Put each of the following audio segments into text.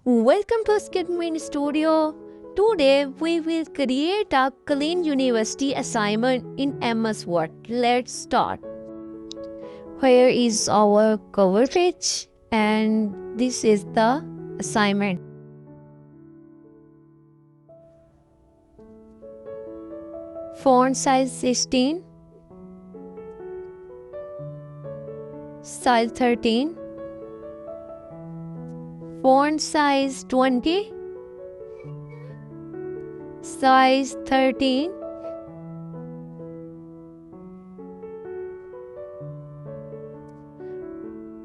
Welcome to SkillMint Studio. Today we will create a clean university assignment in MS Word. Let's start. Here is our cover page and this is the assignment. Font size 16, size 13, font size 20, size 13,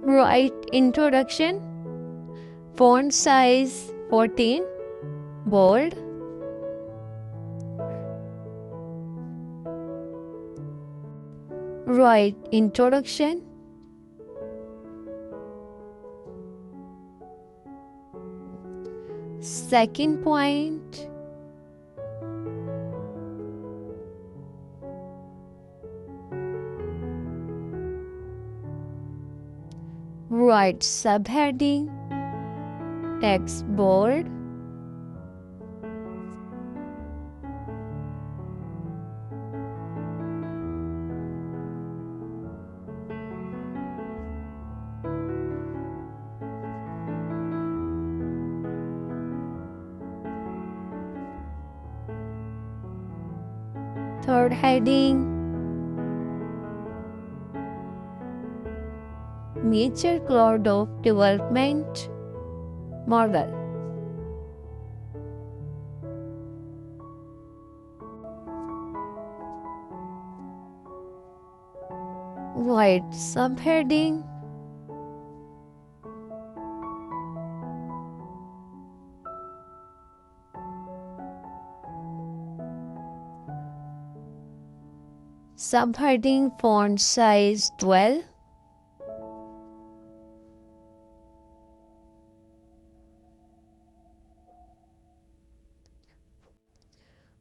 write introduction, font size 14, bold, write introduction, second point, write subheading, text bold, third heading, major cloud of development model. Write subheading, subheading font size 12,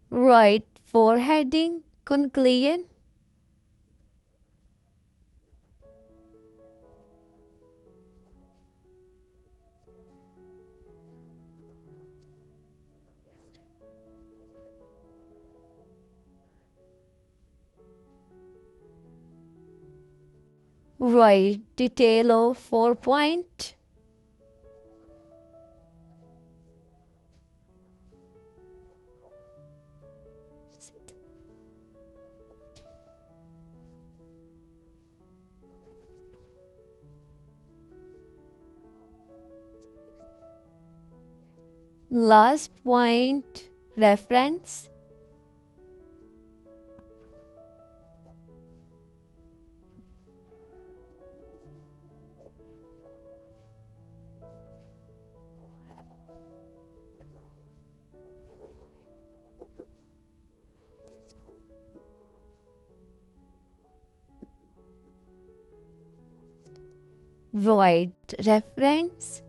write foreheading conclusion, write detail of 4 point, last point reference, write reference,